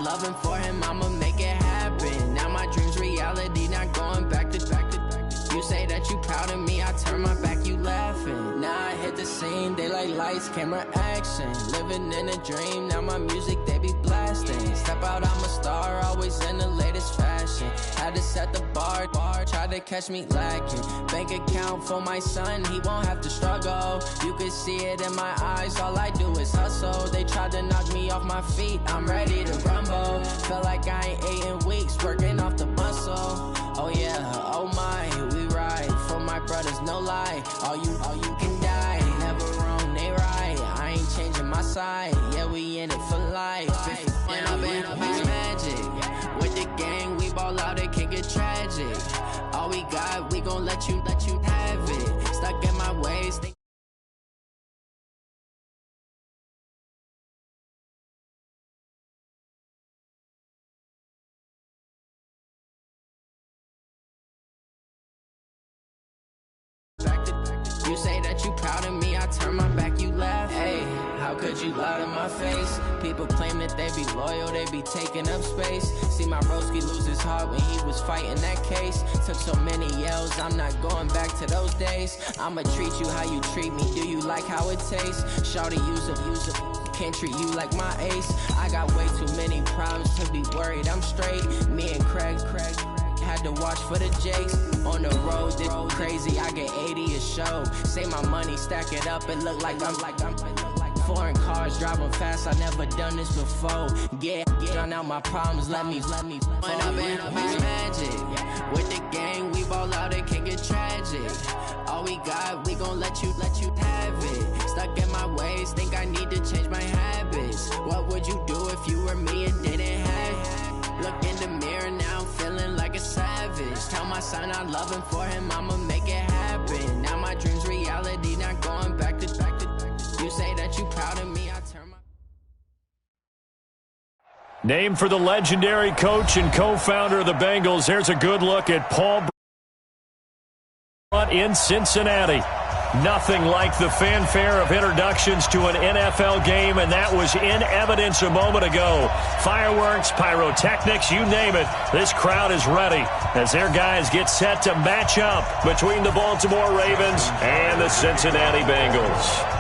loving for him, I'ma make it happen. Now my dream's reality, not going back to. You say that you proud of me, I turn my back, you laughing. Now I hit the scene, they like lights, camera, action. Living in a dream, now my music, they be blasting. Step out, I'm a star, always in the latest fashion. Had to set the bar, try to catch me lacking. Bank account for my son, he won't have to struggle. You can see it in my eyes, all I do is hustle. They tried to knock me off my feet, I'm ready to rumble. Felt like I ain't ate in weeks, working off the muscle. Oh yeah, oh my, we ride for my brothers, no lie. All you can die, never wrong, they right. I ain't changing my side, yeah, we in it for life. When I've been magic, with the gang, we ball out, it can get tragic. All we got, we gon' let you have it. Stuck in my ways, you say that you proud of me, I turn my back, you laugh. Hey, how could you lie to my face? People claim that they be loyal, they be taking up space. See my broski lose his heart when he was fighting that case. Took so many yells, I'm not going back to those days. I'ma treat you how you treat me, do you like how it tastes? Shawty, use up, can't treat you like my ace. I got way too many problems to be worried, I'm straight. Me and Craig had to watch for the Jakes. On the road, this crazy, I get 80 a show. Say my money, stack it up, it look like I'm foreign cars, driving fast, I never done this before. Get on out my problems, let me When I've been magic, with the gang, we ball out, it can get tragic. All we got, we gon' let you have it. Stuck in my ways, think I need to change my habits. What would you do if you were me and didn't have it? Look in the mirror now, I'm feeling like a savage. Tell my son I love him, for him I'ma make it happen. Now my dream's reality, not going back to. You say that you proud of me, I turn my. Named for the legendary coach and co-founder of the Bengals, here's a good look at Paul in Cincinnati. Nothing like the fanfare of introductions to an NFL game, and that was in evidence a moment ago. Fireworks, pyrotechnics, you name it. This crowd is ready as their guys get set to match up between the Baltimore Ravens and the Cincinnati Bengals.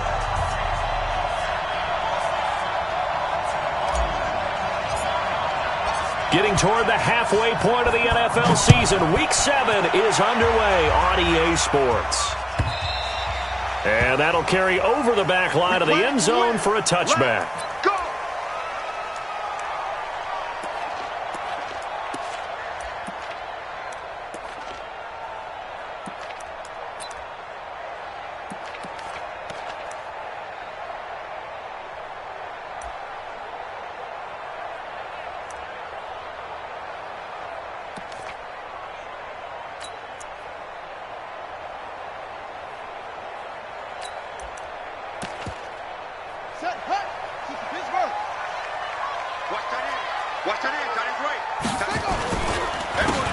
Getting toward the halfway point of the NFL season, Week 7 is underway on EA Sports. And that'll carry over the back line of the end zone for a touchback.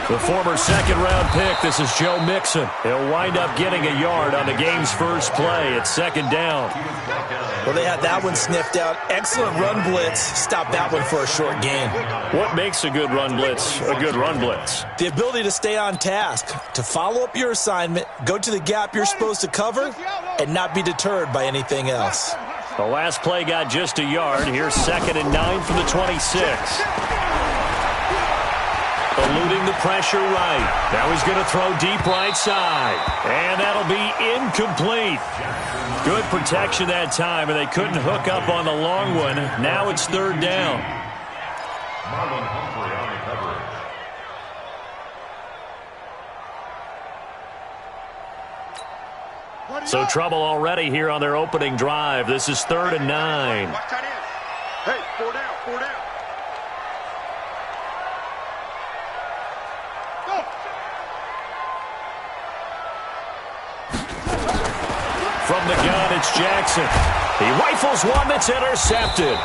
The former second-round pick, this is Joe Mixon. He'll wind up getting a yard on the game's first play at second down. Well, they had that one sniffed out. Excellent run blitz. Stop that one for a short gain. What makes a good run blitz a good run blitz? The ability to stay on task, to follow up your assignment, go to the gap you're supposed to cover, and not be deterred by anything else. The last play got just a yard. Here's 2nd and 9 from the 26. Eluding the pressure right. Now he's going to throw deep right side. And that'll be incomplete. Good protection that time, and they couldn't hook up on the long one. Now it's 3rd down. Marlon Humphrey on the coverage. So trouble already here on their opening drive. This is 3rd and 9. Hey, 4 down, 4 down. From the gun, it's Jackson. He rifles one that's intercepted.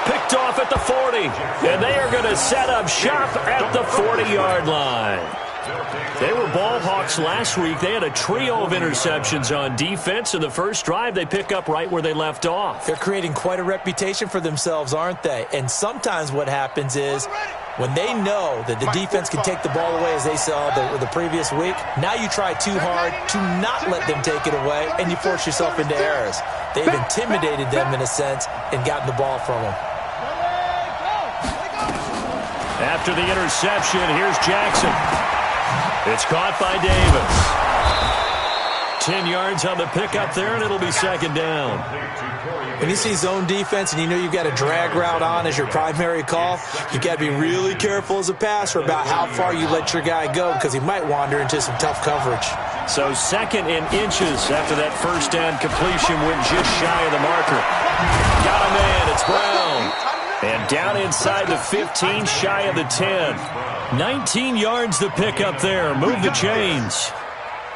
Picked off at the 40. And they are going to set up shop at the 40-yard line. They were ball hawks last week. They had a trio of interceptions on defense. In the first drive, they pick up right where they left off. They're creating quite a reputation for themselves, aren't they? And sometimes what happens is when they know that the defense can take the ball away, as they saw the previous week, now you try too hard to not let them take it away, and you force yourself into errors. They've intimidated them in a sense and gotten the ball from them. After the interception, here's Jackson. It's caught by Davis. 10 yards on the pickup there, and it'll be second down. When you see zone defense and you know you've got a drag route on as your primary call, you've got to be really careful as a passer about how far you let your guy go because he might wander into some tough coverage. So second and inches after that first down completion went just shy of the marker. Got a man, it's Brown. And down inside the 15, shy of the 10. 19 yards the pickup there. Move the chains.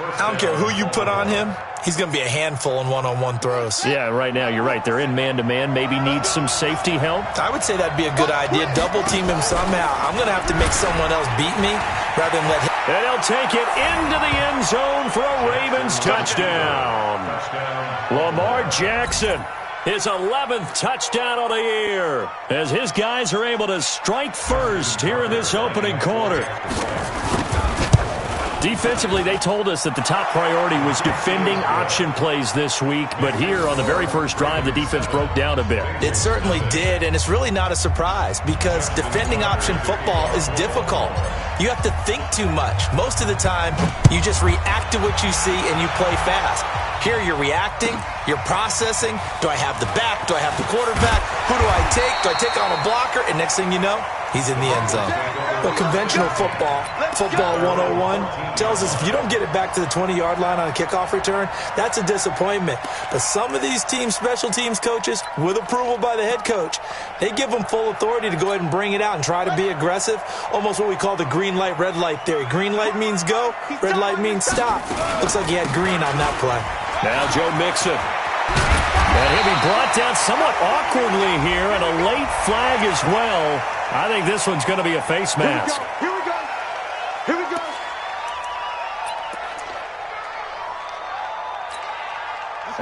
I don't care who you put on him. He's going to be a handful in one-on-one throws. Yeah, right now, you're right. They're in man-to-man. Maybe need some safety help. I would say that'd be a good idea. Double-team him somehow. I'm going to have to make someone else beat me rather than let him. And he'll take it into the end zone for a Ravens touchdown. Lamar Jackson, his 11th touchdown of the year, as his guys are able to strike first here in this opening quarter. Defensively, they told us that the top priority was defending option plays this week, but here on the very first drive, the defense broke down a bit. It certainly did, and it's really not a surprise because defending option football is difficult. You have to think too much. Most of the time, you just react to what you see and you play fast. Here you're reacting, you're processing. Do I have the back? Do I have the quarterback? Who do I take? Do I take on a blocker? And next thing you know, he's in the end zone. But conventional football 101, tells us if you don't get it back to the 20-yard line on a kickoff return, that's a disappointment. But some of these teams, special teams coaches, with approval by the head coach, they give them full authority to go ahead and bring it out and try to be aggressive, almost what we call the green light, red light theory. Green light means go, red light means stop. Looks like he had green on that play. Now Joe Mixon. And he'll be brought down somewhat awkwardly here, and a late flag as well. I think this one's going to be a face mask. Here we go. Here we go.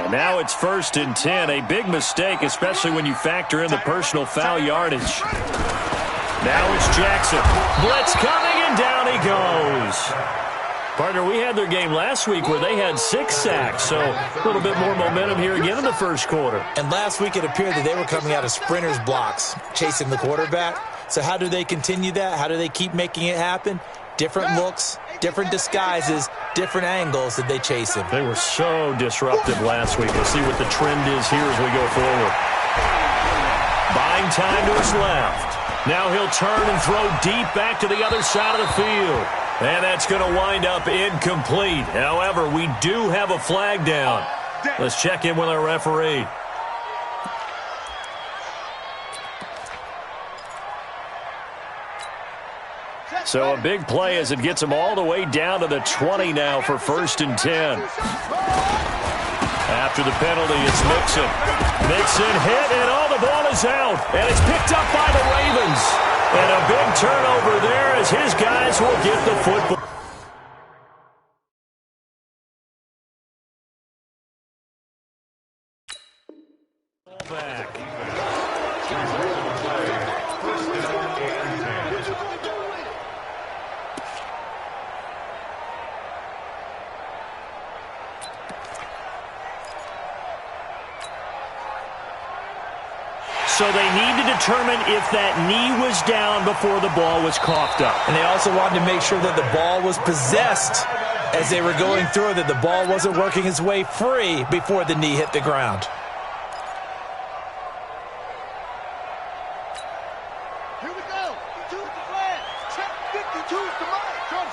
And now it's 1st and 10. A big mistake, especially when you factor in the personal foul yardage. Now it's Jackson. Blitz coming, and down he goes. Partner, we had their game last week where they had 6 sacks, so a little bit more momentum here again in the first quarter. And last week it appeared that they were coming out of sprinters blocks, chasing the quarterback. So how do they continue that? How do they keep making it happen? Different looks, different disguises, different angles that they chase him. They were so disruptive last week. We'll see what the trend is here as we go forward. Buying time to his left. Now he'll turn and throw deep back to the other side of the field. And that's going to wind up incomplete. However, we do have a flag down. Let's check in with our referee. So a big play as it gets him all the way down to the 20 now for 1st and 10. After the penalty, it's Mixon. Mixon hit, and the ball is out. And it's picked up by the Ravens. And a big turnover there as his guys will get the football. Back. So they need to determine if that knee was down before the ball was coughed up. And they also wanted to make sure that the ball was possessed as they were going through, that the ball wasn't working its way free before the knee hit the ground. Here we go. 52 is the flag. Check 52 is the mark. Short.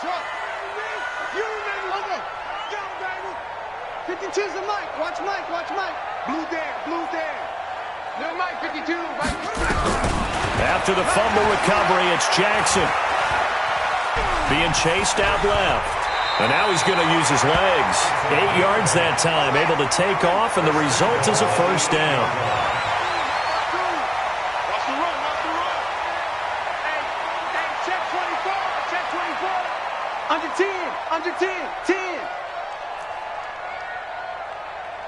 You remember. Hold on. Get him, baby. 52 is the mic. Watch Mike. Blue there. No, Mike, 52. Mike. After the fumble recovery, it's Jackson. Being chased out left. And now he's going to use his legs. 8 yards that time, able to take off, and the result is a first down. Watch the run. Hey, check 24. Under 10.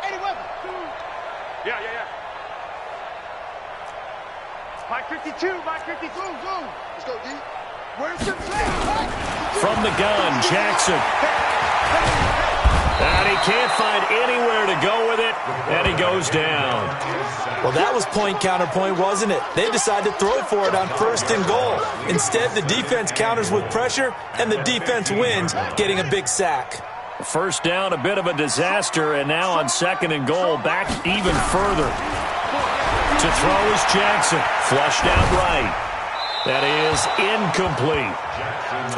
Eddie Weber. Yeah. Mike 52. Zoom. Let's go, D. Where's your play? From the gun, Jackson. And he can't find anywhere to go with it, and he goes down. Well, that was point counterpoint, wasn't it? They decided to throw for it on 1st and goal. Instead, the defense counters with pressure, and the defense wins, getting a big sack. First down, a bit of a disaster, and now on 2nd and goal, back even further. To throw is Jackson, flushed out right. That is incomplete.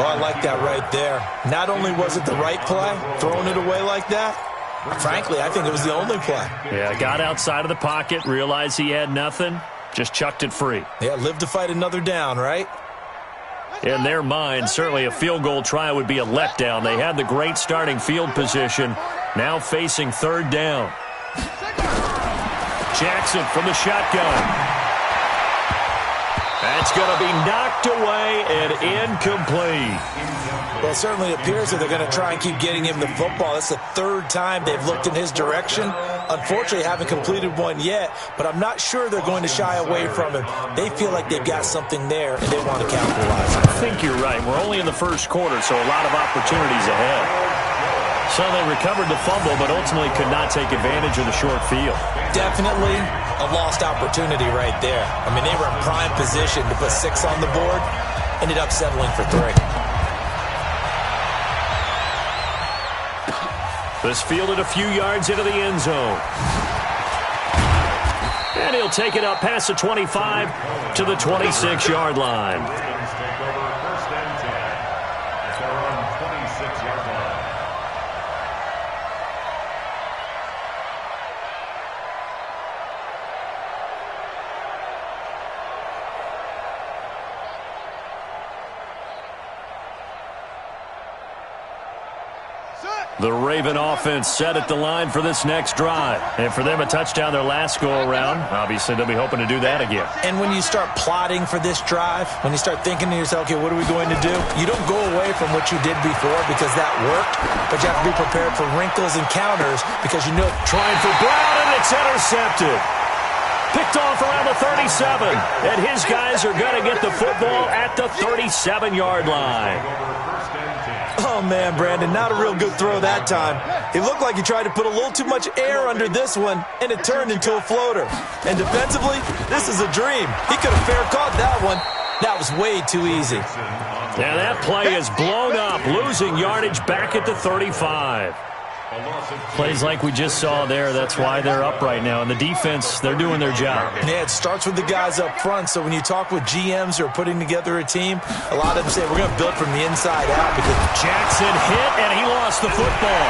Oh, I like that right there. Not only was it the right play, throwing it away like that, frankly, I think it was the only play. Yeah, got outside of the pocket, realized he had nothing, just chucked it free. Yeah, live to fight another down, right? In their mind, certainly a field goal try would be a letdown. They had the great starting field position, now facing 3rd down. Jackson from the shotgun. That's going to be knocked away and incomplete. Well, it certainly appears that they're going to try and keep getting him the football. That's the 3rd time they've looked in his direction. Unfortunately, haven't completed one yet, but I'm not sure they're going to shy away from him. They feel like they've got something there, and they want to capitalize. I think you're right. We're only in the 1st quarter, so a lot of opportunities ahead. So they recovered the fumble, but ultimately could not take advantage of the short field. Definitely a lost opportunity right there. I mean, they were in prime position to put 6 on the board, ended up settling for 3. This fielded a few yards into the end zone. And he'll take it up past the 25 to the 26-yard line. The Raven offense set at the line for this next drive. And for them, a touchdown their last go-around. Obviously, they'll be hoping to do that again. And when you start plotting for this drive, when you start thinking to yourself, okay, what are we going to do? You don't go away from what you did before because that worked, but you have to be prepared for wrinkles and counters because you know. Trying for Brown, and it's intercepted. Picked off around the 37. And his guys are going to get the football at the 37-yard line. Oh, man, Brandon, not a real good throw that time. It looked like he tried to put a little too much air under this one, and it turned into a floater. And defensively, this is a dream. He could have fair caught that one. That was way too easy. Yeah, that play is blown up, losing yardage back at the 35. Plays like we just saw there, that's why they're up right now. And the defense, they're doing their job. Yeah, it starts with the guys up front. So when you talk with GMs who are putting together a team, a lot of them say, we're going to build from the inside out. Because Jackson hit, and he lost the football.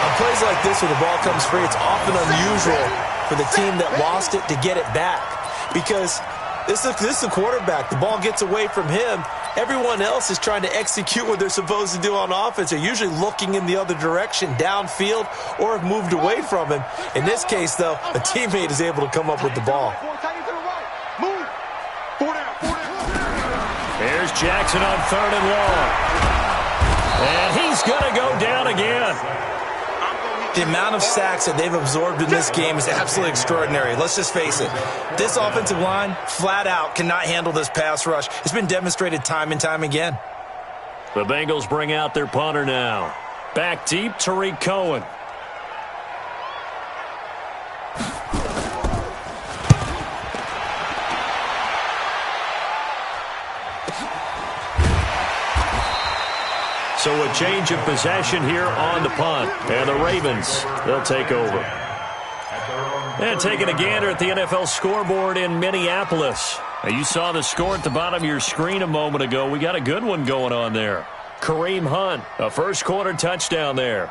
On plays like this where the ball comes free, it's often unusual for the team that lost it to get it back. Because this is the quarterback. The ball gets away from him. Everyone else is trying to execute what they're supposed to do on offense. They're usually looking in the other direction, downfield, or have moved away from him. In this case, though, a teammate is able to come up with the ball. Here's Jackson on 3rd and long. And he's going to go down again. The amount of sacks that they've absorbed in this game is absolutely extraordinary. Let's just face it. This offensive line, flat out, cannot handle this pass rush. It's been demonstrated time and time again. The Bengals bring out their punter now. Back deep, Tariq Cohen. So a change of possession here on the punt. And the Ravens, they'll take over. And taking a gander at the NFL scoreboard in Minneapolis. Now, you saw the score at the bottom of your screen a moment ago. We got a good one going on there. Kareem Hunt, a first quarter touchdown there.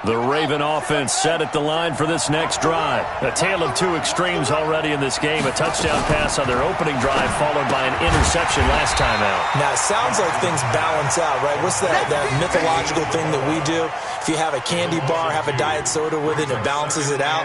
The Raven offense set at the line for this next drive. A tale of two extremes already in this game. A touchdown pass on their opening drive followed by an interception last time out. Now, it sounds like things balance out, right? What's that mythological thing that we do? If you have a candy bar, have a diet soda with it, it balances it out.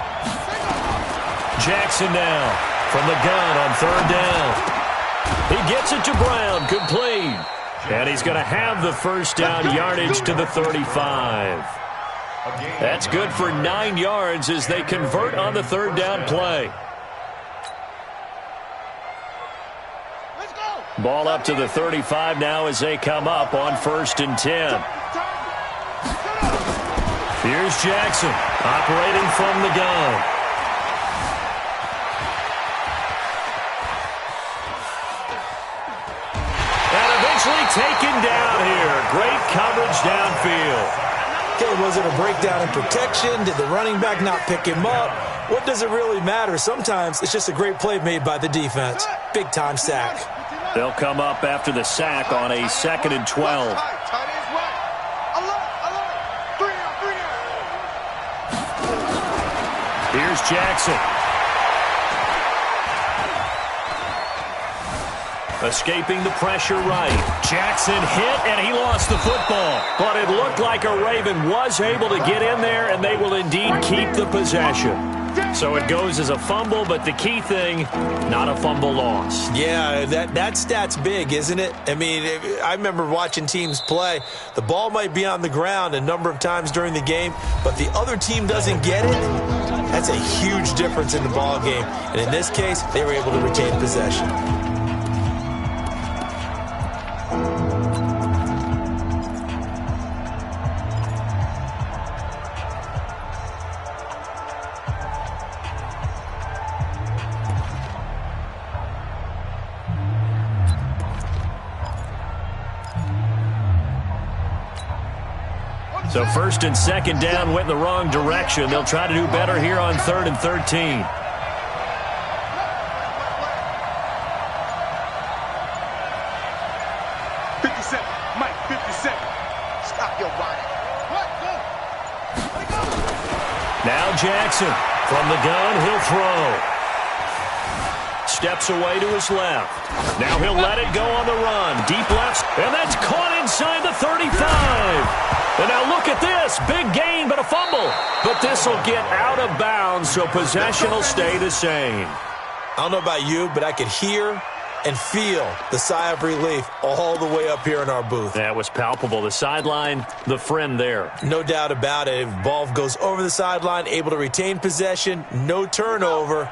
Jackson now from the gun on 3rd down. He gets it to Brown, complete. And he's going to have the first down yardage to the 35. That's good for 9 yards as they convert on the 3rd down play. Ball up to the 35 now as they come up on 1st and 10. Here's Jackson operating from the gun. And eventually taken down here. Great coverage downfield. Okay, was it a breakdown in protection? Did the running back not pick him up? What does it really matter? Sometimes it's just a great play made by the defense. Big-time sack. They'll come up after the sack on a 2nd and 12. Here's Jackson. Escaping the pressure right. Jackson hit, and he lost the football. But it looked like a Raven was able to get in there, and they will indeed keep the possession. So it goes as a fumble, but the key thing, not a fumble loss. Yeah, that stat's big, isn't it? I mean, I remember watching teams play. The ball might be on the ground a number of times during the game, but the other team doesn't get it. That's a huge difference in the ball game. And in this case, they were able to retain possession. So 1st and 2nd down went in the wrong direction. They'll try to do better here on 3rd and 13. 57, Mike, 57. Stop your body. Now Jackson from the gun, he'll throw. Steps away to his left. Now he'll let it go on the run. Deep left, and that's caught inside the 35. And now look at this. Big gain, but a fumble. But this will get out of bounds, so possession will stay the same. I don't know about you, but I could hear and feel the sigh of relief all the way up here in our booth. That was palpable. The sideline, the friend there. No doubt about it. If ball goes over the sideline, able to retain possession, no turnover.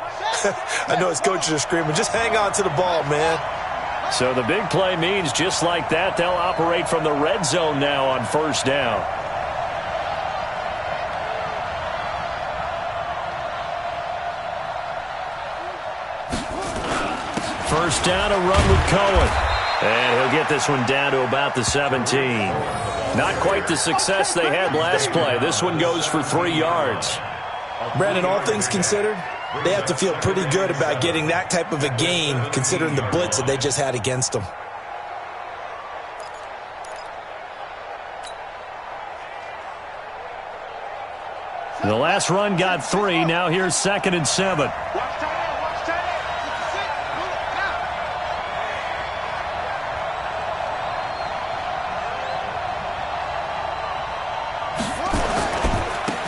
I know his coaches are screaming, just hang on to the ball, man. So the big play means just like that, they'll operate from the red zone now on 1st down. First down, a run with Cohen. And he'll get this one down to about the 17. Not quite the success they had last play. This one goes for 3 yards. Brandon, all things considered, they have to feel pretty good about getting that type of a gain considering the blitz that they just had against them. The last run got 3. Now here's 2nd and 7.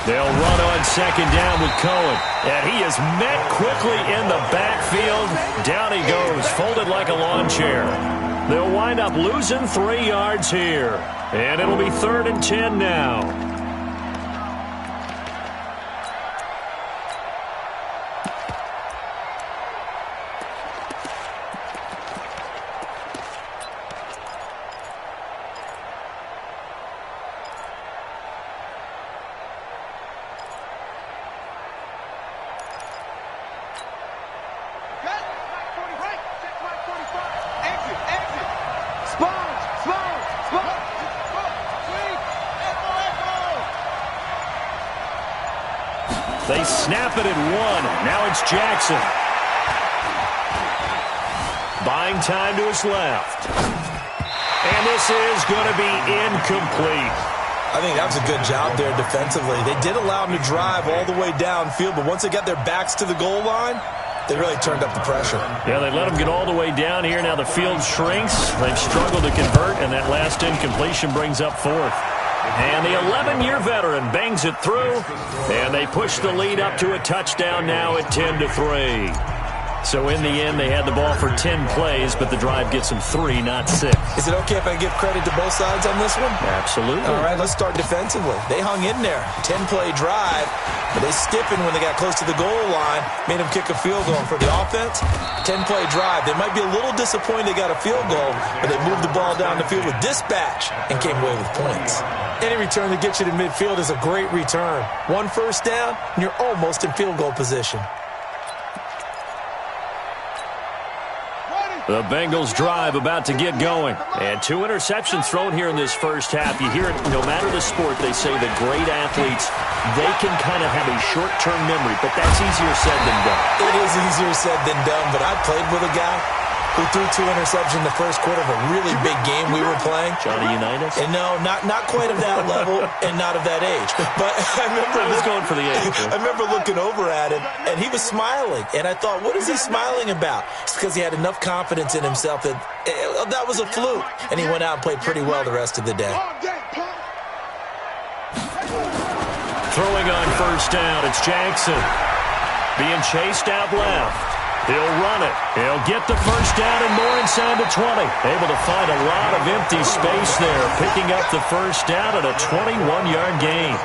They'll run on 2nd down with Cohen. And he is met quickly in the backfield. Down he goes, folded like a lawn chair. They'll wind up losing 3 yards here. And it'll be 3rd and 10 now. They snap it at 1. Now it's Jackson. Buying time to his left. And this is going to be incomplete. I think that was a good job there defensively. They did allow him to drive all the way downfield, but once they got their backs to the goal line, they really turned up the pressure. Yeah, they let him get all the way down here. Now the field shrinks. They've struggled to convert, and that last incompletion brings up 4th. And the 11-year veteran bangs it through, and they push the lead up to a touchdown now at 10-3. So in the end, they had the ball for 10 plays, but the drive gets them 3, not 6. Is it okay if I give credit to both sides on this one? Absolutely. All right, let's start defensively. They hung in there. 10-play drive, but they stiffened when they got close to the goal line, made them kick a field goal. For the offense, 10-play drive. They might be a little disappointed they got a field goal, but they moved the ball down the field with dispatch and came away with points. Any return that gets you to midfield is a great return. 1 first down, and you're almost in field goal position. The Bengals drive about to get going. And 2 interceptions thrown here in this first half. You hear it, no matter the sport, they say that great athletes, they can kind of have a short-term memory, but that's easier said than done. It is easier said than done, but I played with a guy who threw 2 interceptions in the first quarter of a really big game we were playing. Johnny Unitas? And no, not quite of that level and not of that age. But I was going for the age. I remember looking over at him, and he was smiling. And I thought, what is he smiling about? It's because he had enough confidence in himself that that was a fluke. And he went out and played pretty well the rest of the day. Throwing on first down, it's Jackson. Being chased out left. He'll run it. He'll get the first down and more inside the 20. Able to find a lot of empty space there, picking up the first down at a 21-yard gain.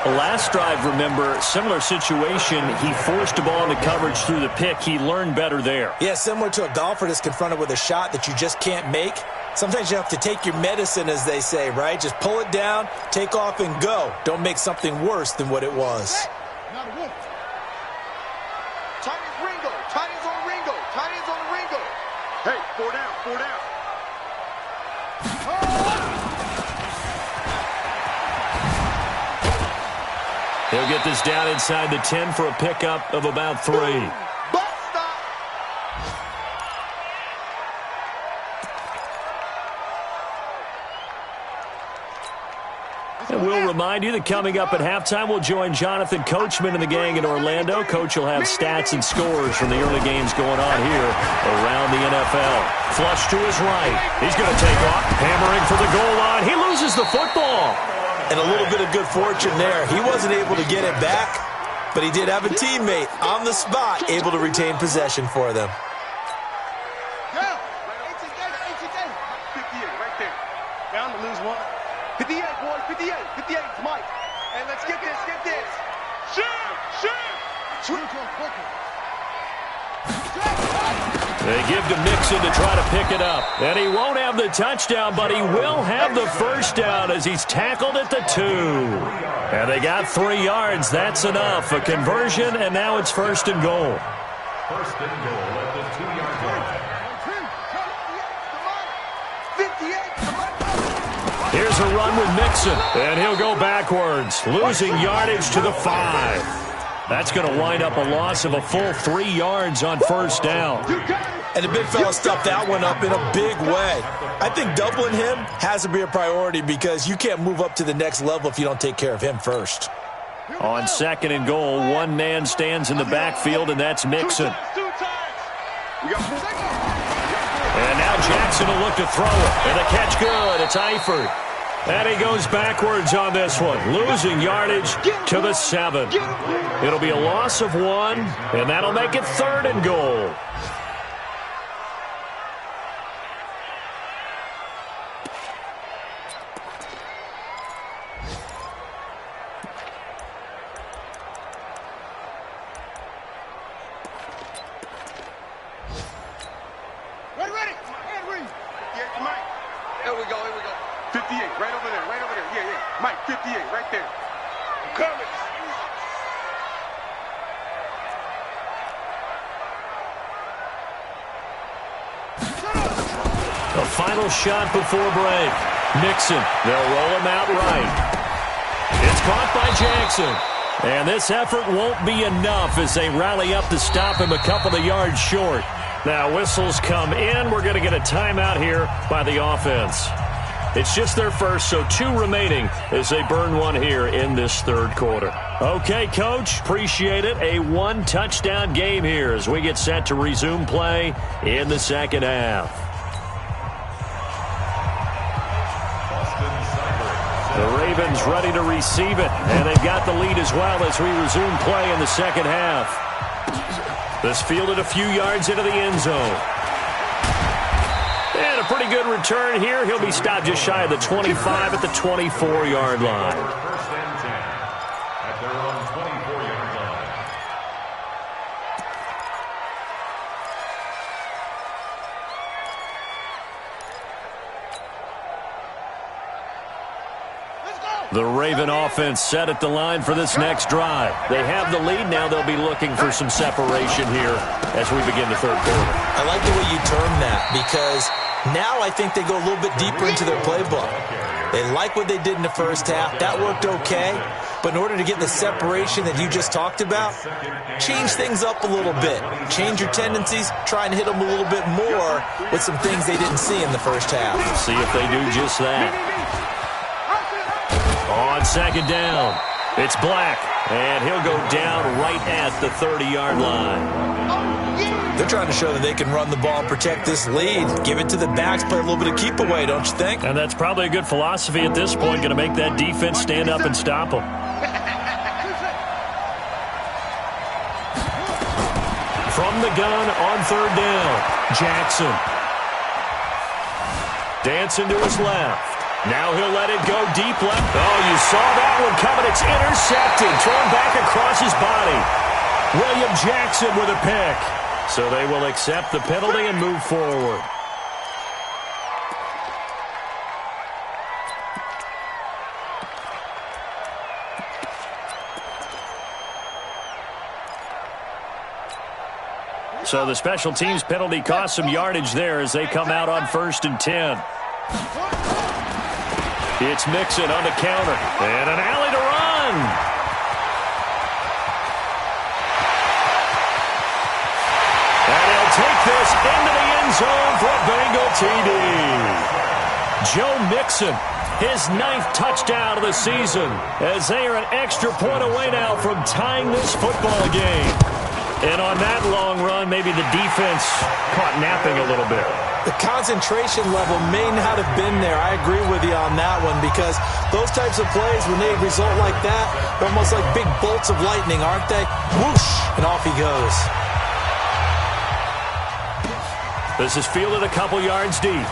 The last drive, remember, similar situation. He forced the ball into coverage through the pick. He learned better there. Yeah, similar to a golfer that's confronted with a shot that you just can't make. Sometimes you have to take your medicine, as they say, right? Just pull it down, take off, and go. Don't make something worse than what it was. Hey, 4 down, 4 down. He'll get this down inside the 10 for a pickup of about 3. And we'll remind you that coming up at halftime, we'll join Jonathan Coachman and the gang in Orlando. Coach will have stats and scores from the early games going on here around the NFL. Flush to his right. He's going to take off, hammering for the goal line. He loses the football. And a little bit of good fortune there. He wasn't able to get it back, but he did have a teammate on the spot able to retain possession for them. 58 right there. Down to lose 1. 58, boys, 58, 58, Mike. And let's get this, get this. Shoot! They give to Mixon to try to pick it up. And he won't have the touchdown, but he will have the first down as he's tackled at the 2. And they got 3 yards. That's enough. A conversion, and now it's 1st and goal. 1st and goal at the 2-yard line. Here's a run with Mixon, and he'll go backwards, losing yardage to the 5. That's going to wind up a loss of a full 3 yards on 1st down. And the big fella stuffed that one up in a big way. I think doubling him has to be a priority because you can't move up to the next level if you don't take care of him first. On 2nd and goal, one man stands in the backfield, and that's Mixon. And now Jackson will look to throw it. And the catch good. It's Eifert. And he goes backwards on this one, losing yardage to the 7. It'll be a loss of 1, and that'll make it 3rd and goal. Ready. Yeah, Mike. Here we go. 58, right over there. Yeah. Mike, 58, right there. I'm coming. The final shot before break. Mixon, they'll roll him out right. It's caught by Jackson. And this effort won't be enough as they rally up to stop him a couple of yards short. Now whistles come in. We're going to get a timeout here by the offense. It's just their first, so 2 remaining as they burn 1 here in this 3rd quarter. Okay, Coach, appreciate it. A 1-touchdown game here as we get set to resume play in the 2nd half. Boston Cyber The Ravens ready to receive it, and they've got the lead as well as we resume play in the second half. This fielded a few yards into the end zone. And a pretty good return here. He'll be stopped just shy of the 25 at the 24-yard line. First and 10 at their own 24-yard line. The Raven offense set at the line for this next drive. They have the lead. Now they'll be looking for some separation here as we begin the third quarter. I like the way you term that because now I think they go a little bit deeper into their playbook. They like what they did in the first half. That worked okay. But in order to get the separation that you just talked about, change things up a little bit. Change your tendencies. Try and hit them a little bit more with some things they didn't see in the first half. See if they do just that. On second down, it's Black, and he'll go down right at the 30-yard line. They're trying to show that they can run the ball and protect this lead. Give it to the backs, play a little bit of keep away, don't you think? And that's probably a good philosophy at this point, going to make that defense stand up and stop them. From the gun on third down, Jackson. Dancing to his left. Now he'll let it go deep left. Oh, you saw that one coming. It's intercepted. Thrown back across his body. William Jackson with a pick. So they will accept the penalty and move forward. So the special teams penalty cost some yardage there as they come out on 1st and 10. It's Mixon on the counter. And an alley to run. And he'll take this into the end zone for a Bengal TD. Joe Mixon, his 9th touchdown of the season, as they are an extra point away now from tying this football game. And on that long run, maybe the defense caught napping a little bit. The concentration level may not have been there. I agree with you on that one because those types of plays, when they result like that, they're almost like big bolts of lightning, aren't they? Whoosh, and off he goes. This is fielded a couple yards deep.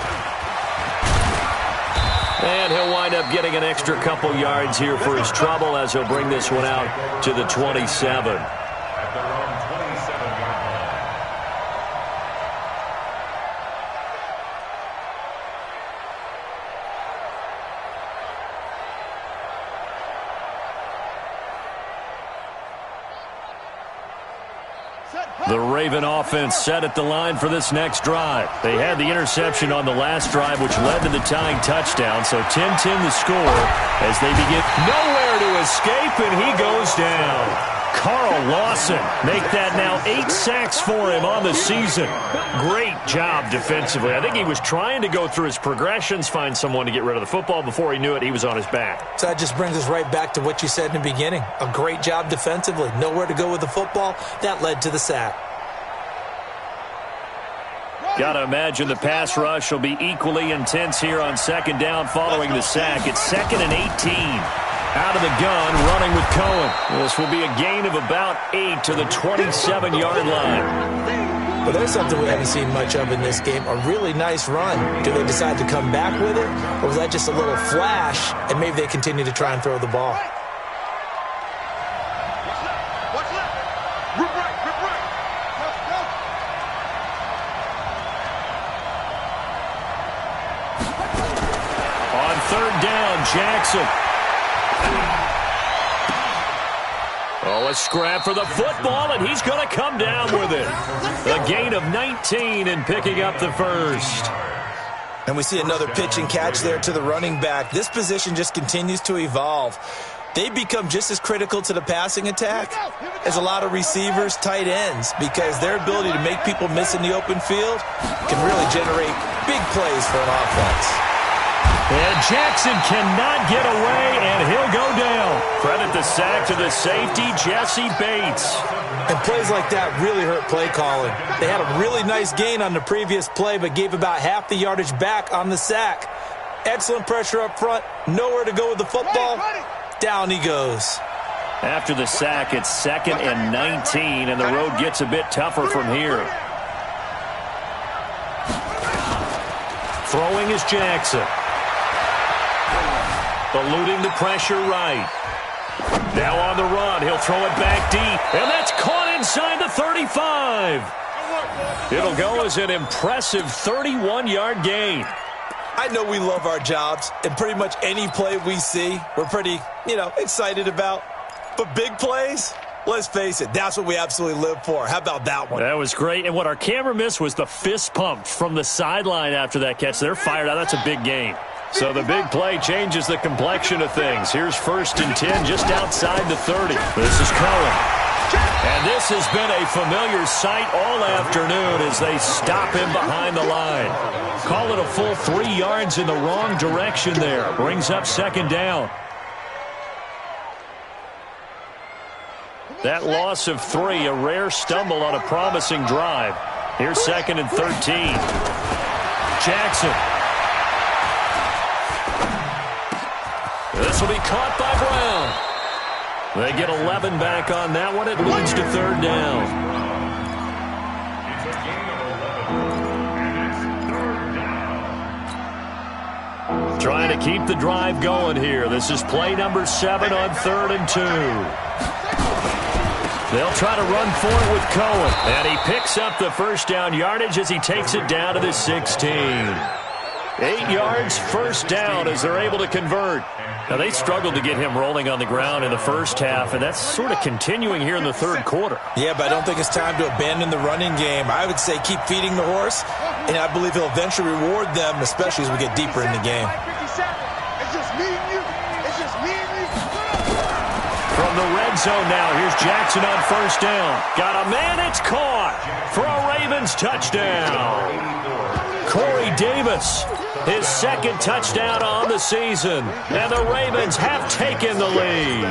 And he'll wind up getting an extra couple yards here for his trouble as he'll bring this one out to the 27. The Raven offense set at the line for this next drive. They had the interception on the last drive, which led to the tying touchdown. So 10-10 the score as they begin. Nowhere to escape, and he goes down. Carl Lawson make that now 8 sacks for him on the season. Great job defensively. I think he was trying to go through his progressions, find someone to get rid of the football. Before he knew it, he was on his back. So that just brings us right back to what you said in the beginning. A great job defensively. Nowhere to go with the football. That led to the sack. Got to imagine the pass rush will be equally intense here on second down following the sack. It's 2nd and 18. Out of the gun, running with Cohen. This will be a gain of about 8 to the 27-yard line. But there's something we haven't seen much of in this game, a really nice run. Do they decide to come back with it, or was that just a little flash, and maybe they continue to try and throw the ball? On third down, Jackson. Oh, a scrap for the football, and he's going to come down with it. A gain of 19 and picking up the first. And we see another pitch and catch there to the running back. This position just continues to evolve. They become just as critical to the passing attack as a lot of receivers, tight ends, because their ability to make people miss in the open field can really generate big plays for an offense. And Jackson cannot get away, and he'll go down. Credit the sack to the safety, Jesse Bates. And plays like that really hurt play calling. They had a really nice gain on the previous play, but gave about half the yardage back on the sack. Excellent pressure up front. Nowhere to go with the football. Down he goes. After the sack, it's 2nd and 19, and the road gets a bit tougher from here. Throwing is Jackson. Eluding the pressure right. Now on the run. He'll throw it back deep. And that's caught inside the 35. It'll go as an impressive 31-yard gain. I know we love our jobs, and pretty much any play we see, we're pretty, excited about. But big plays, let's face it, that's what we absolutely live for. How about that one? That was great. And what our camera missed was the fist pump from the sideline after that catch. They're fired out. That's a big gain. So the big play changes the complexion of things. Here's 1st and 10 just outside the 30. This is Cohen. And this has been a familiar sight all afternoon as they stop him behind the line. Call it a full 3 yards in the wrong direction there. Brings up 2nd down. That loss of 3, a rare stumble on a promising drive. Here's 2nd and 13. Jackson. This will be caught by Brown. They get 11 back on that one. It leads to 3rd down. It's a gain of 11, and it's 3rd down. Trying to keep the drive going here. This is play number 7 on 3rd and 2. They'll try to run for it with Cohen. And he picks up the 1st down yardage as he takes it down to the 16. 8 yards, 1st down as they're able to convert. Now, they struggled to get him rolling on the ground in the first half, and that's sort of continuing here in the 3rd quarter. Yeah, but I don't think it's time to abandon the running game. I would say keep feeding the horse, and I believe he'll eventually reward them, especially as we get deeper in the game. It's just me and you. It's just me and you. From the red zone now, here's Jackson on 1st down. Got a man, it's caught for a Ravens touchdown. Corey Davis, his 2nd touchdown on the season, and the Ravens have taken the lead.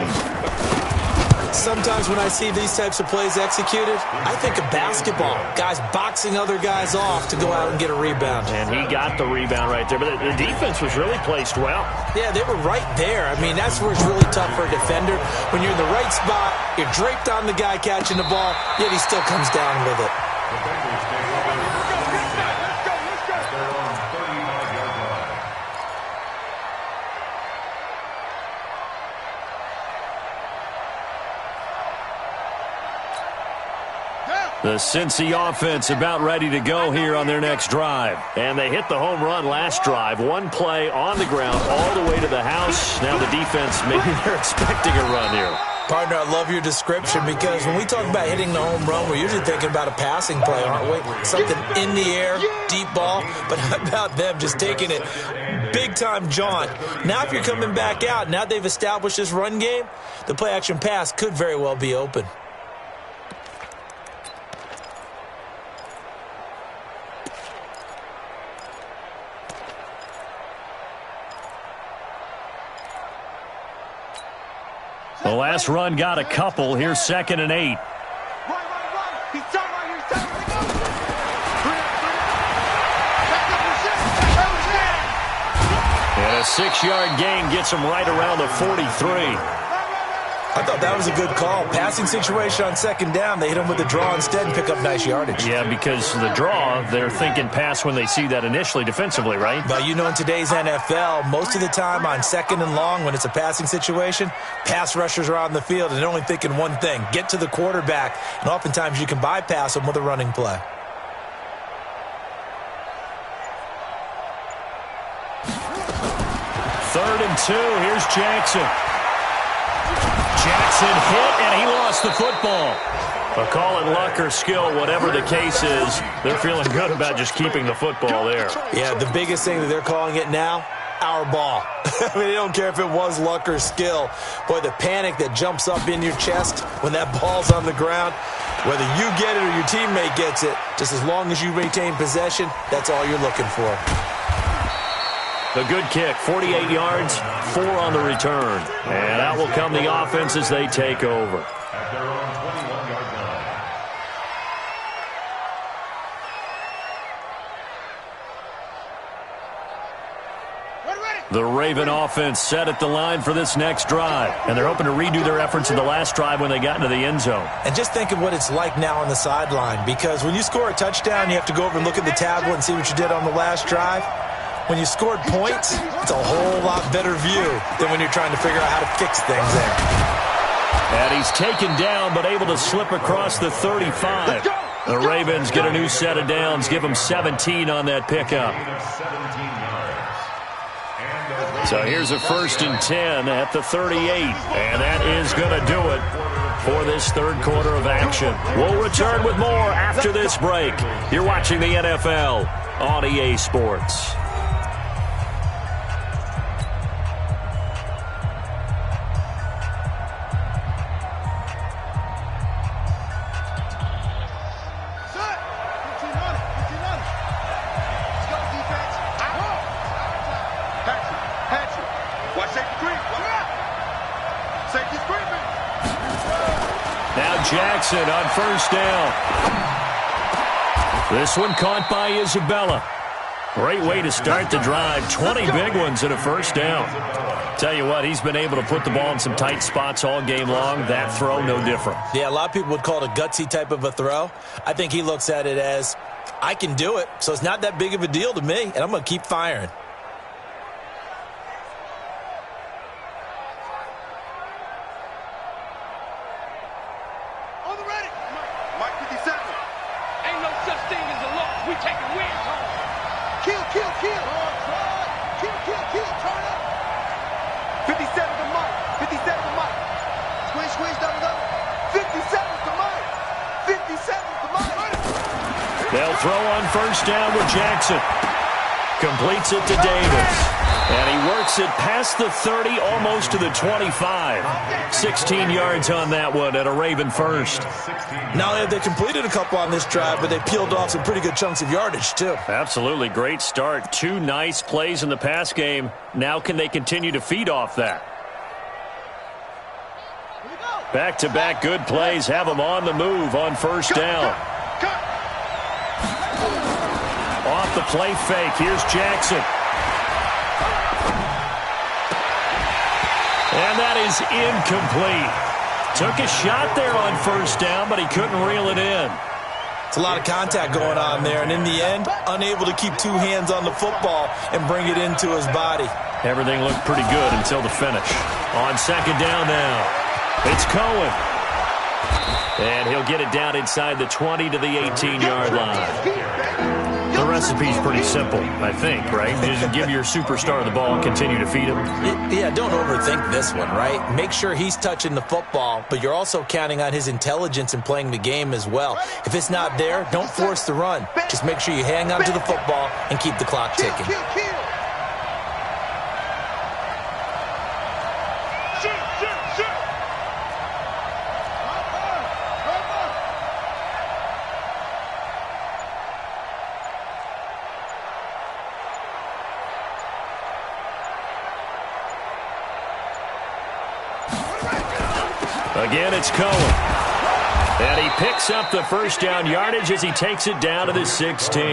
Sometimes when I see these types of plays executed, I think of basketball. Guys boxing other guys off to go out and get a rebound. And he got the rebound right there, but the defense was really placed well. Yeah, they were right there. I mean, that's where it's really tough for a defender. When you're in the right spot, you're draped on the guy catching the ball, yet he still comes down with it. The Bengals take over at their own 35-yard line. The Cincy offense about ready to go here on their next drive. And they hit the home run last drive. 1 play on the ground all the way to the house. Now the defense, maybe they're expecting a run here. Partner, I love your description because when we talk about hitting the home run, we're usually thinking about a passing play, aren't we? Something in the air, deep ball. But how about them just taking it big-time jaunt? Now if you're coming back out, now they've established this run game, the play-action pass could very well be open. The last run got a couple. Here's 2nd and 8. Right. He's done right here. And a 6-yard gain gets him right around the 43. I thought that was a good call. Passing situation on 2nd down. They hit him with the draw instead and pick up nice yardage. Yeah, because the draw, they're thinking pass when they see that initially defensively, right? But in today's NFL, most of the time on 2nd and long, when it's a passing situation, pass rushers are on the field and they're only thinking one thing, get to the quarterback. And oftentimes you can bypass them with a running play. Third and 2. Here's Jackson. Jackson hit, and he lost the football. But call it luck or skill, whatever the case is, they're feeling good about just keeping the football there. Yeah, the biggest thing that they're calling it now, our ball. I mean, they don't care if it was luck or skill. Boy, the panic that jumps up in your chest when that ball's on the ground, whether you get it or your teammate gets it, just as long as you retain possession, that's all you're looking for. A good kick, 48 yards, 4 on the return. And out will come the offense as they take over. At their own 21-yard line. Right. The Raven offense set at the line for this next drive, and they're hoping to redo their efforts in the last drive when they got into the end zone. And just think of what it's like now on the sideline, because when you score a touchdown, you have to go over and look at the tablet and see what you did on the last drive. When you scored points, it's a whole lot better view than when you're trying to figure out how to fix things there. And he's taken down, but able to slip across the 35. The Ravens get a new set of downs, give them 17 on that pickup. So here's a 1st and 10 at the 38, and that is going to do it for this third quarter of action. We'll return with more after this break. You're watching the NFL on EA Sports. Jackson on 1st down. This one caught by Isabella. Great way to start the drive. 20 big ones and a 1st down. Tell you what, he's been able to put the ball in some tight spots all game long. That throw, no different. Yeah, a lot of people would call it a gutsy type of a throw. I think he looks at it as, I can do it, so it's not that big of a deal to me, and I'm going to keep firing. They'll throw on 1st down with Jackson. Completes it to Davis. And he works it past the 30, almost to the 25. 16 yards on that one at a Raven 1st. Now they completed a couple on this drive, but they peeled off some pretty good chunks of yardage, too. Absolutely. Great start. 2 nice plays in the pass game. Now can they continue to feed off that? Back-to-back good plays have them on the move on 1st down. Off the play fake. Here's Jackson. And that is incomplete. Took a shot there on 1st down, but he couldn't reel it in. It's a lot of contact going on there, and in the end, unable to keep 2 hands on the football and bring it into his body. Everything looked pretty good until the finish. On 2nd down now, it's Cohen. And he'll get it down inside the 20 to the 18-yard line. The recipe's pretty simple, I think, right? Just give your superstar the ball and continue to feed him. Yeah, don't overthink this one, right? Make sure he's touching the football, but you're also counting on his intelligence in playing the game as well. If it's not there, don't force the run. Just make sure you hang on to the football and keep the clock ticking. Again, it's Cohen. And he picks up the 1st down yardage as he takes it down to the 16.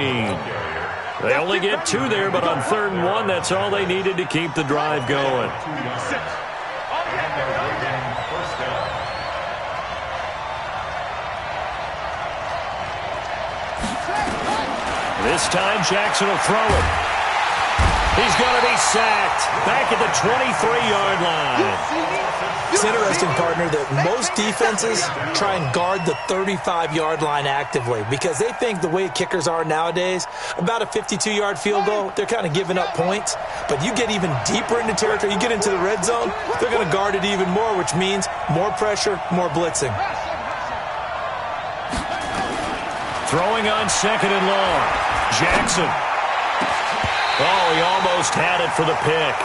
They only get 2 there, but on 3rd and 1, that's all they needed to keep the drive going. This time, Jackson will throw it. He's going to be sacked back at the 23-yard line. It's interesting, partner, that most defenses try and guard the 35-yard line actively because they think the way kickers are nowadays, about a 52-yard field goal, they're kind of giving up points. But you get even deeper into territory, you get into the red zone, they're going to guard it even more, which means more pressure, more blitzing. Throwing on 2nd and long. Jackson. Oh, he almost had it for the pick.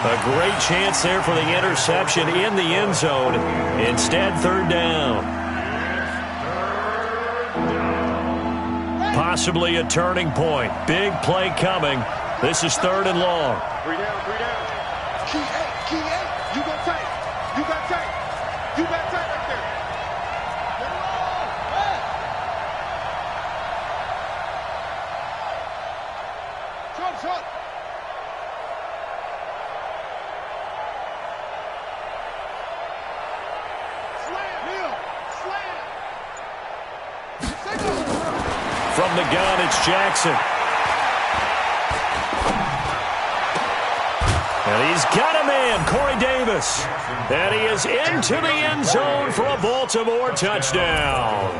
A great chance there for the interception in the end zone. Instead, 3rd down. Possibly a turning point. Big play coming. This is 3rd and long. 3 down, 3 down. Key 8. You got tight. You got tight. You got tight right there. Short. From the gun, it's Jackson. And he's got a man, Corey Davis. And he is into the end zone for a Baltimore touchdown.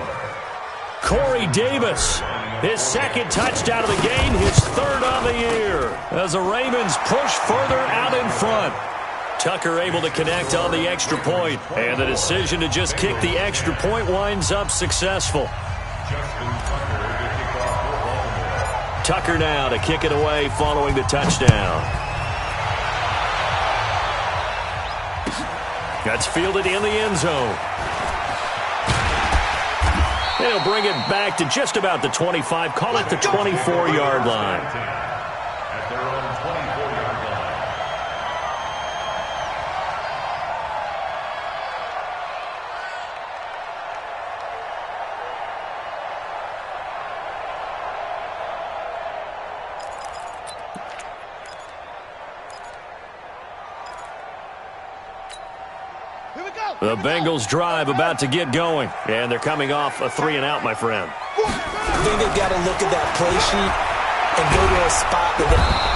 Corey Davis, his second touchdown of the game, his third on the year, as the Ravens push further out in front. Tucker able to connect on the extra point, and the decision to just kick the extra point winds up successful. Tucker now to kick it away following the touchdown. That's fielded in the end zone. They'll bring it back to just about the 25, call it the 24-yard line. At their own 24-yard line. The Bengals drive about to get going, and they're coming off a 3-and-out, my friend. I think they've got to look at that play sheet and go to a spot that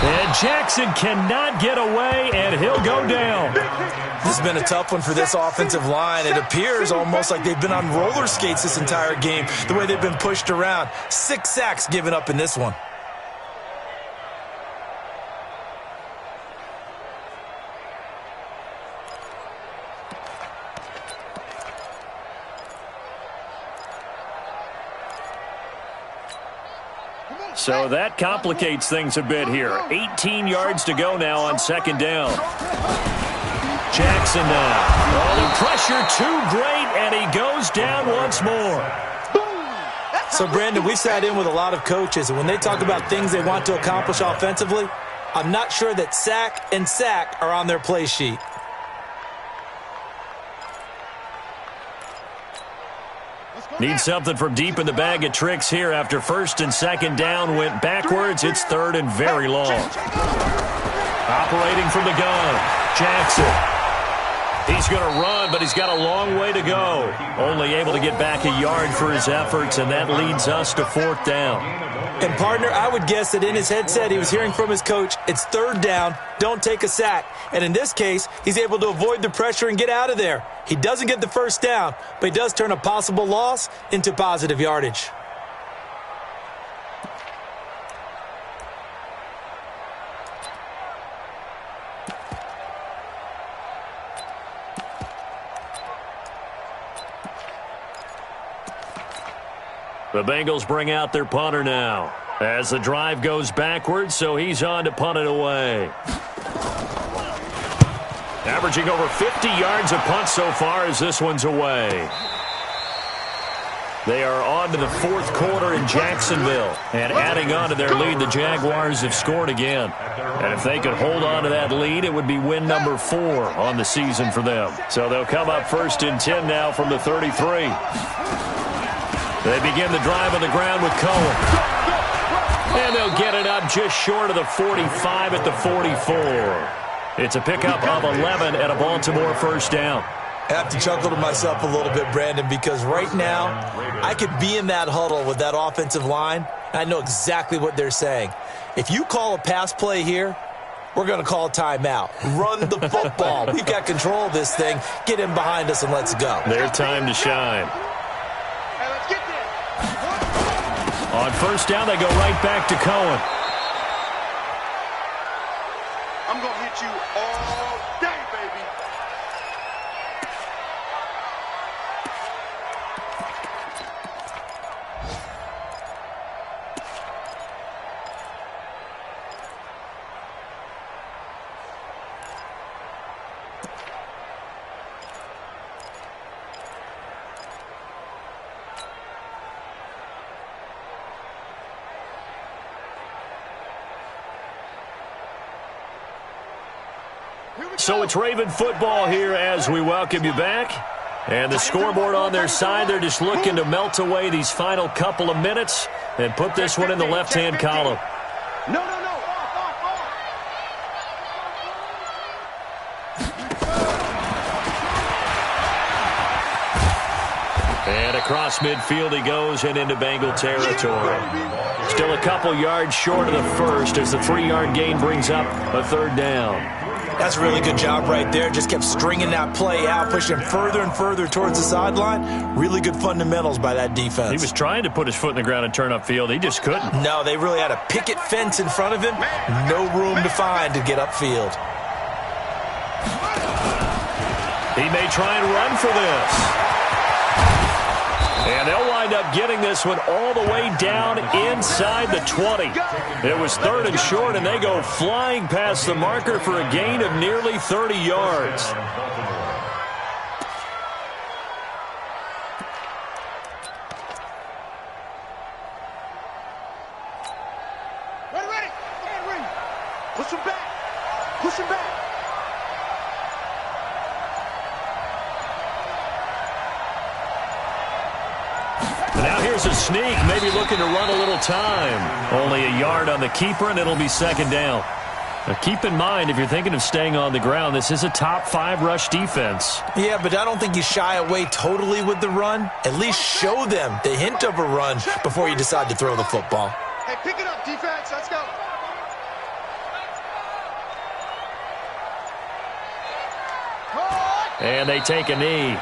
And Jackson cannot get away, and he'll go down. This has been a tough one for this offensive line. It appears almost like they've been on roller skates this entire game, the way they've been pushed around. 6 sacks given up in this one. So that complicates things a bit here. 18 yards to go now on second down. Jackson now. Oh, the pressure too great, and he goes down once more. So, Brandon, we've sat in with a lot of coaches, and when they talk about things they want to accomplish offensively, I'm not sure that sack and sack are on their play sheet. Need something from deep in the bag of tricks here after first and second down went backwards. It's third and very long. Operating from the gun, Jackson. He's going to run, but he's got a long way to go. Only able to get back a yard for his efforts, and that leads us to fourth down. And, partner, I would guess that in his headset he was hearing from his coach, it's third down, don't take a sack. And in this case, he's able to avoid the pressure and get out of there. He doesn't get the first down, but he does turn a possible loss into positive yardage. The Bengals bring out their punter now as the drive goes backwards, so he's on to punt it away. Averaging over 50 yards a punt so far as this one's away. They are on to the fourth quarter in Jacksonville, and adding on to their lead, the Jaguars have scored again. And if they could hold on to that lead, it would be win number 4 on the season for them. So they'll come up first and 10 now from the 33. They begin the drive on the ground with Cohen. And they'll get it up just short of the 45 at the 44. It's a pickup of 11 at a Baltimore first down. I have to chuckle to myself a little bit, Brandon, because right now I could be in that huddle with that offensive line, and I know exactly what they're saying. If you call a pass play here, we're going to call a timeout. Run the football. We've got control of this thing. Get in behind us and let's go. Their time to shine. On first down, they go right back to Cohen. I'm going to hit you all day, baby. So it's Raven football here as we welcome you back. And the scoreboard on their side, they're just looking to melt away these final couple of minutes and put this one in the left-hand column. No. And across midfield he goes and into Bengal territory. Still a couple yards short of the first as the 3-yard gain brings up a third down. That's a really good job right there. Just kept stringing that play out, pushing him further and further towards the sideline. Really good fundamentals by that defense. He was trying to put his foot in the ground and turn upfield. He just couldn't. No, they really had a picket fence in front of him. No room to find to get upfield. He may try and run for this. And they'll wind up getting this one all the way down inside the 20. It was 3rd and short, and they go flying past the marker for a gain of nearly 30 yards. Ready. Push him back. Push him back. Now here's a sneak, maybe looking to run a little time. Only a yard on the keeper, and it'll be 2nd down. Now keep in mind, if you're thinking of staying on the ground, this is a top 5 rush defense. Yeah, but I don't think you shy away totally with the run. At least show them the hint of a run before you decide to throw the football. Hey, pick it up, defense. Let's go. And they take a knee.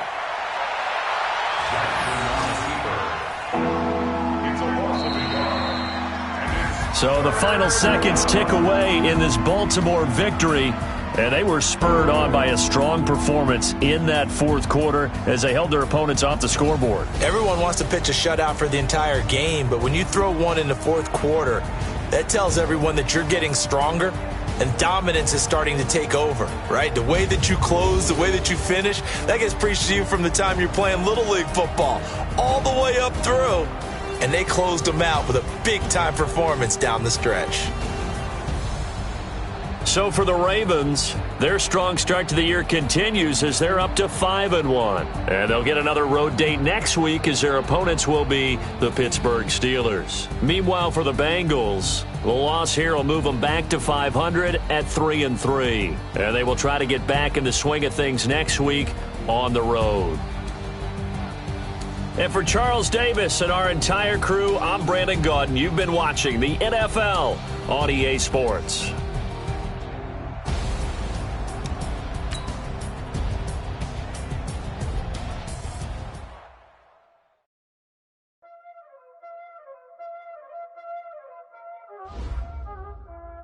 So the final seconds tick away in this Baltimore victory, and they were spurred on by a strong performance in that 4th quarter as they held their opponents off the scoreboard. Everyone wants to pitch a shutout for the entire game, but when you throw one in the 4th quarter, that tells everyone that you're getting stronger and dominance is starting to take over, right? The way that you close, the way that you finish, that gets preached to you from the time you're playing Little League football all the way up through. And they closed them out with a big-time performance down the stretch. So for the Ravens, their strong start to the year continues as they're up to 5-1. And they'll get another road date next week as their opponents will be the Pittsburgh Steelers. Meanwhile, for the Bengals, the loss here will move them back to 500 at 3-3. And they will try to get back in the swing of things next week on the road. And for Charles Davis and our entire crew, I'm Brandon Gaudin. You've been watching the NFL on EA Sports.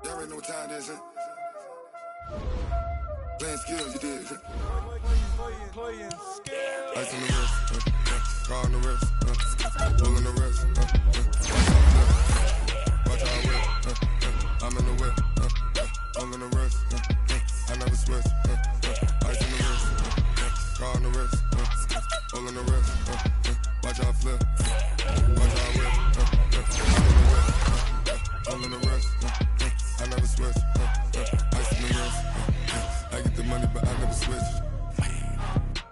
You already know what time it is, huh? Playing skills, you did. Playing skills. Ice on the wrist, car on the wrist, bull on the wrist, watch how I whip, I'm in the whip, all on the wrist, I never switch, ice on the wrist, car on the wrist, bull on the wrist, watch how I flip, watch how I whip, I'm in the whip, all on the wrist, I never switch, ice on the wrist, I get the money but I never switch.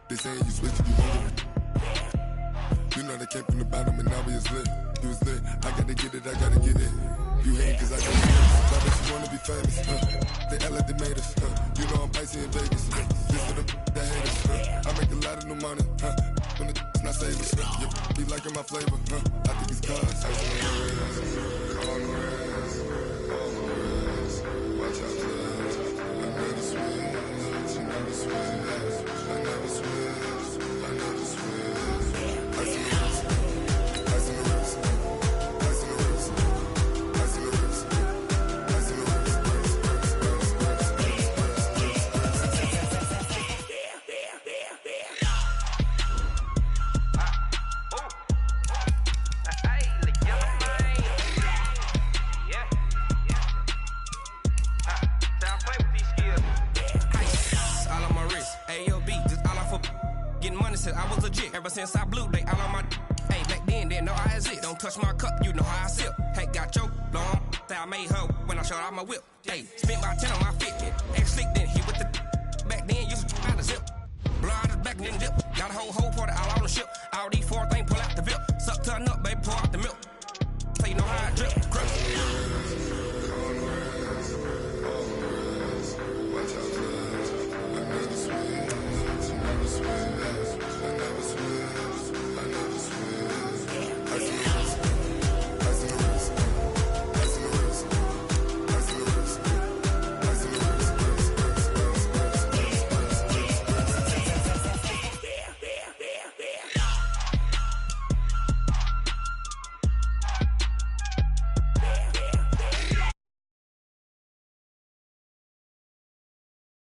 They saying you switch, you won't. You know they came from the bottom and now we is lit. You was lit, I gotta get it, I gotta get it. You hate cause I got it. Thought that you wanna be famous, They act like they made us, You know I'm icy in Vegas, This for the that hate us, I make a lot of new money, When the not save us, You be liking my flavor, I think it's cause ice on the wrist, on the wrist, on the wrist. Watch out, cuz I never switch, I never switch, I never switch, I never switch. Ice on the wrist, ice on the wrist, ice on the wrist, ice on the wrist, ice on the wrist, all on my wrist, AOB, just all off of getting money since I was legit. Ever since I blew, they all on my. Hey, back then, didn't know I exist. Don't touch my cup, you know how I sip. Hey, got your long, that I made her when I showed out my whip. Hey, spent my 10 on my Fitbit. Ex-slick, then he